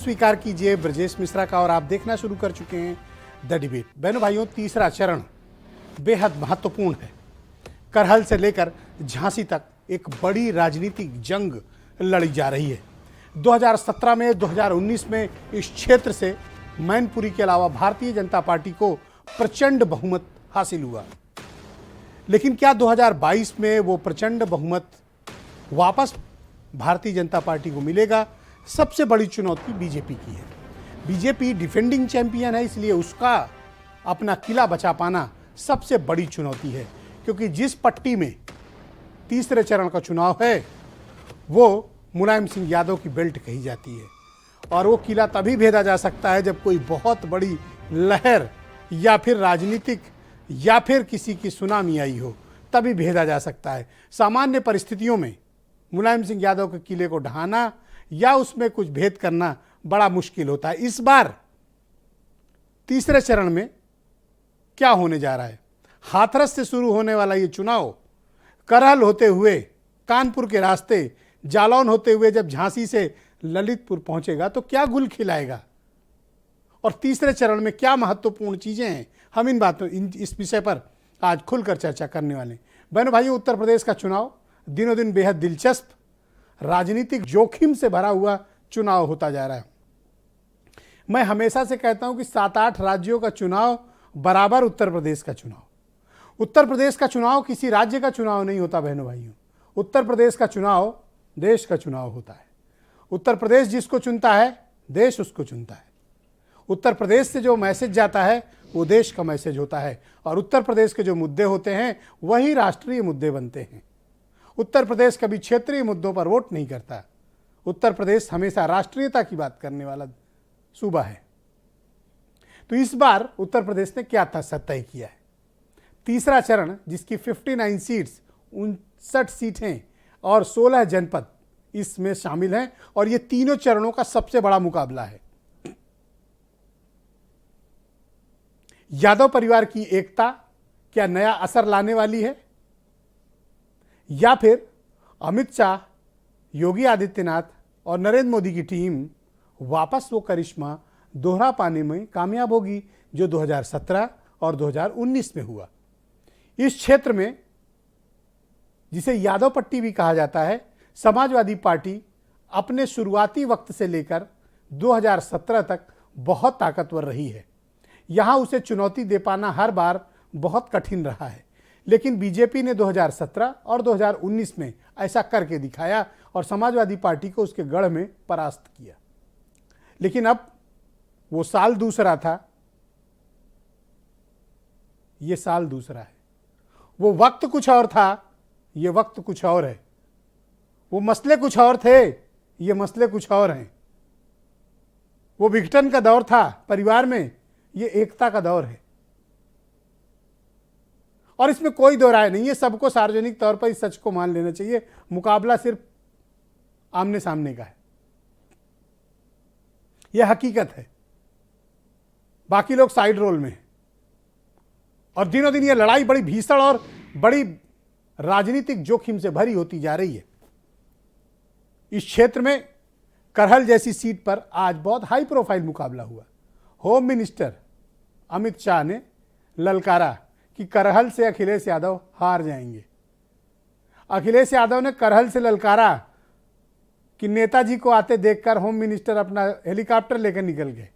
स्वीकार कीजिए ब्रजेश मिश्रा का और आप देखना शुरू कर चुके हैं द डिबेट। बहनों भाइयों, तीसरा चरण बेहद महत्वपूर्ण है। करहल से लेकर झांसी तक एक बड़ी राजनीतिक जंग लड़ी जा रही है। 2017 में 2019 में इस क्षेत्र से मैनपुरी के अलावा भारतीय जनता पार्टी को प्रचंड बहुमत हासिल हुआ, लेकिन क्या 2022 में वो प्रचंड बहुमत वापस भारतीय जनता पार्टी को मिलेगा? सबसे बड़ी चुनौती बीजेपी की है। बीजेपी डिफेंडिंग चैंपियन है, इसलिए उसका अपना किला बचा पाना सबसे बड़ी चुनौती है, क्योंकि जिस पट्टी में तीसरे चरण का चुनाव है वो मुलायम सिंह यादव की बेल्ट कही जाती है, और वो किला तभी भेदा जा सकता है जब कोई बहुत बड़ी लहर या फिर राजनीतिक या फिर किसी की सुनामी आई हो, तभी भेदा जा सकता है। सामान्य परिस्थितियों में मुलायम सिंह यादव के किले को ढहाना या उसमें कुछ भेद करना बड़ा मुश्किल होता है। इस बार तीसरे चरण में क्या होने जा रहा है? हाथरस से शुरू होने वाला ये चुनाव करहल होते हुए कानपुर के रास्ते जालौन होते हुए जब झांसी से ललितपुर पहुंचेगा तो क्या गुल खिलाएगा, और तीसरे चरण में क्या महत्वपूर्ण चीजें हैं, हम इस विषय पर आज खुलकर चर्चा करने वाले हैं। बहनों भाइयों, उत्तर प्रदेश का चुनाव दिनों दिन बेहद दिलचस्प, राजनीतिक जोखिम से भरा हुआ चुनाव होता जा रहा है। मैं हमेशा से कहता हूं कि 7-8 राज्यों का चुनाव बराबर उत्तर प्रदेश का चुनाव। उत्तर प्रदेश का चुनाव किसी राज्य का चुनाव नहीं होता बहनों भाइयों, उत्तर प्रदेश का चुनाव देश का चुनाव होता है। उत्तर प्रदेश जिसको चुनता है, देश उसको चुनता है। उत्तर प्रदेश से जो मैसेज जाता है वो देश का मैसेज होता है, और उत्तर प्रदेश के जो मुद्दे होते हैं वही राष्ट्रीय मुद्दे बनते हैं। उत्तर प्रदेश कभी क्षेत्रीय मुद्दों पर वोट नहीं करता। उत्तर प्रदेश हमेशा राष्ट्रीयता की बात करने वाला सूबा है। तो इस बार उत्तर प्रदेश ने क्या तय किया है? तीसरा चरण, जिसकी 59 सीट्स 59 सीटें और 16 जनपद इसमें शामिल हैं, और ये तीनों चरणों का सबसे बड़ा मुकाबला है। यादव परिवार की एकता क्या नया असर लाने वाली है, या फिर अमित शाह, योगी आदित्यनाथ और नरेंद्र मोदी की टीम वापस वो करिश्मा दोहरा पाने में कामयाब होगी जो 2017 और 2019 में हुआ? इस क्षेत्र में, जिसे यादव पट्टी भी कहा जाता है, समाजवादी पार्टी अपने शुरुआती वक्त से लेकर 2017 तक बहुत ताकतवर रही है। यहां उसे चुनौती दे पाना हर बार बहुत कठिन रहा है, लेकिन बीजेपी ने 2017 और 2019 में ऐसा करके दिखाया और समाजवादी पार्टी को उसके गढ़ में परास्त किया। लेकिन अब वो साल दूसरा था, ये साल दूसरा है। वो वक्त कुछ और था, ये वक्त कुछ और है। वो मसले कुछ और थे, ये मसले कुछ और हैं। वो विघटन का दौर था परिवार में, ये एकता का दौर है। और इसमें कोई दो राय नहीं है, सबको सार्वजनिक तौर पर इस सच को मान लेना चाहिए। मुकाबला सिर्फ आमने सामने का है, यह हकीकत है। बाकी लोग साइड रोल में हैं, और दिनों दिन यह लड़ाई बड़ी भीषण और बड़ी राजनीतिक जोखिम से भरी होती जा रही है। इस क्षेत्र में करहल जैसी सीट पर आज बहुत हाई प्रोफाइल मुकाबला हुआ। होम मिनिस्टर अमित शाह ने ललकारा कि करहल से अखिलेश यादव हार जाएंगे। अखिलेश यादव ने करहल से ललकारा कि नेताजी को आते देखकर होम मिनिस्टर अपना हेलीकॉप्टर लेकर निकल गए।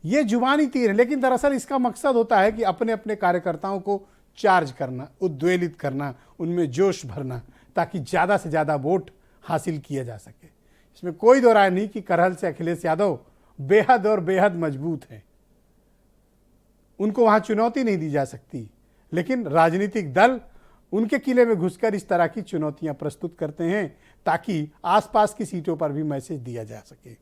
ये जुबानी तीर है, लेकिन दरअसल इसका मकसद होता है कि अपने अपने कार्यकर्ताओं को चार्ज करना, उद्वेलित करना, उनमें जोश भरना, ताकि ज़्यादा से ज़्यादा वोट हासिल किया जा सके। इसमें कोई दो राय नहीं कि करहल से अखिलेश यादव बेहद और बेहद मजबूत हैं, उनको वहां चुनौती नहीं दी जा सकती। लेकिन राजनीतिक दल उनके किले में घुसकर इस तरह की चुनौतियां प्रस्तुत करते हैं ताकि आसपास की सीटों पर भी मैसेज दिया जा सके।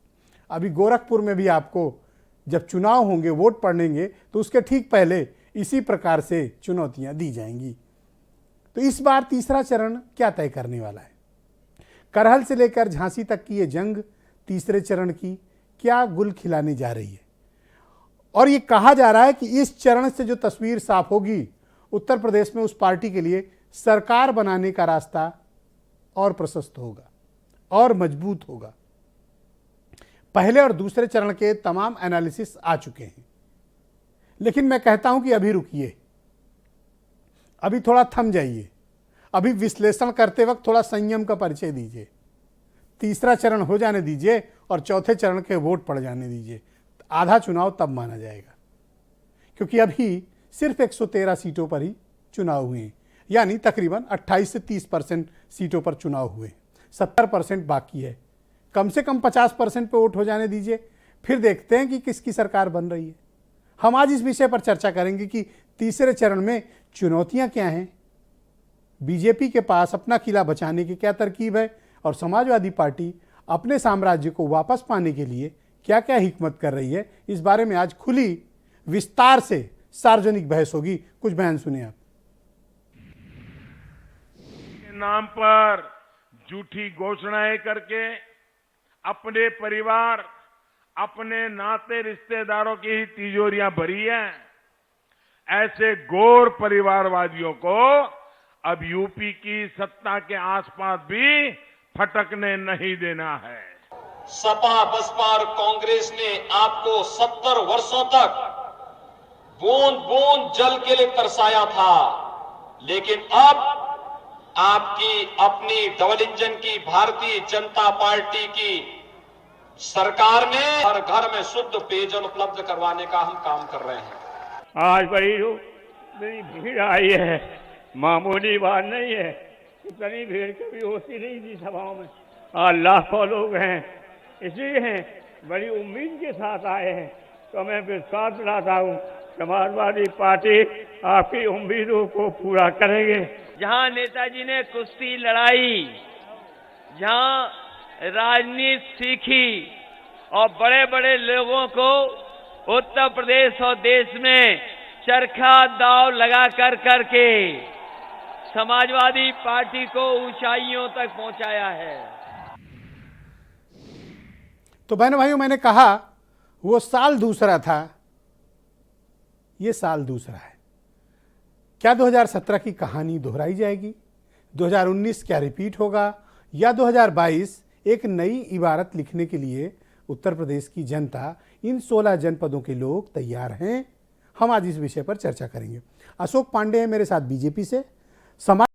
अभी गोरखपुर में भी आपको जब चुनाव होंगे, वोट पड़ेंगे, तो उसके ठीक पहले इसी प्रकार से चुनौतियां दी जाएंगी। तो इस बार तीसरा चरण क्या तय करने वाला है? करहल से लेकर झांसी तक की ये जंग तीसरे चरण की क्या गुल खिलाने जा रही है? और ये कहा जा रहा है कि इस चरण से जो तस्वीर साफ होगी, उत्तर प्रदेश में उस पार्टी के लिए सरकार बनाने का रास्ता और प्रशस्त होगा और मजबूत होगा। पहले और दूसरे चरण के तमाम एनालिसिस आ चुके हैं, लेकिन मैं कहता हूं कि अभी रुकिए, अभी थोड़ा थम जाइए, अभी विश्लेषण करते वक्त थोड़ा संयम का परिचय दीजिए। तीसरा चरण हो जाने दीजिए और चौथे चरण के वोट पड़ जाने दीजिए, आधा चुनाव तब माना जाएगा, क्योंकि अभी सिर्फ 113 सीटों पर ही चुनाव हुए हैं, यानी तकरीबन 28 से 30% सीटों पर चुनाव हुए, 70% बाकी है। कम से कम 50% पे वोट हो जाने दीजिए, फिर देखते हैं कि किसकी सरकार बन रही है। हम आज इस विषय पर चर्चा करेंगे कि तीसरे चरण में चुनौतियां क्या हैं, बीजेपी के पास अपना किला बचाने की क्या तरकीब है और समाजवादी पार्टी अपने साम्राज्य को वापस पाने के लिए क्या क्या हिकमत कर रही है। इस बारे में आज खुली विस्तार से सार्वजनिक बहस होगी। कुछ बयान सुनिए आप। नाम पर झूठी घोषणाएं करके अपने परिवार, अपने नाते रिश्तेदारों की ही तिजोरियां भरी हैं। ऐसे घोर परिवारवादियों को अब यूपी की सत्ता के आसपास भी फटकने नहीं देना है। सपा, बसपा और कांग्रेस ने आपको 70 वर्षों तक बूंद बूंद जल के लिए तरसाया था, लेकिन अब आपकी अपनी डबल इंजन की भारतीय जनता पार्टी की सरकार ने हर घर में शुद्ध पेयजल उपलब्ध करवाने का हम काम कर रहे हैं। आज बड़ी भीड़ आई है, मामूली बात नहीं है। इतनी भीड़ कभी होती नहीं थी सभाओं में, आज लाखों लोग हैं, इसलिए हैं बड़ी उम्मीद के साथ आए हैं। तो मैं विश्वास दिलाता हूँ समाजवादी पार्टी आपकी उम्मीदों को पूरा करेंगे। जहां नेताजी ने कुश्ती लड़ाई, जहां राजनीति सीखी और बड़े बड़े लोगों को उत्तर प्रदेश और देश में चरखा दांव लगा कर करके समाजवादी पार्टी को ऊंचाइयों तक पहुंचाया है। तो बहनों भाइयों, मैंने कहा वो साल दूसरा था, ये साल दूसरा है। क्या 2017 की कहानी दोहराई जाएगी? 2019 क्या रिपीट होगा? या 2022 एक नई इबारत लिखने के लिए उत्तर प्रदेश की जनता, इन 16 जनपदों के लोग तैयार हैं? हम आज इस विषय पर चर्चा करेंगे। अशोक पांडे हैं मेरे साथ बीजेपी से, समाज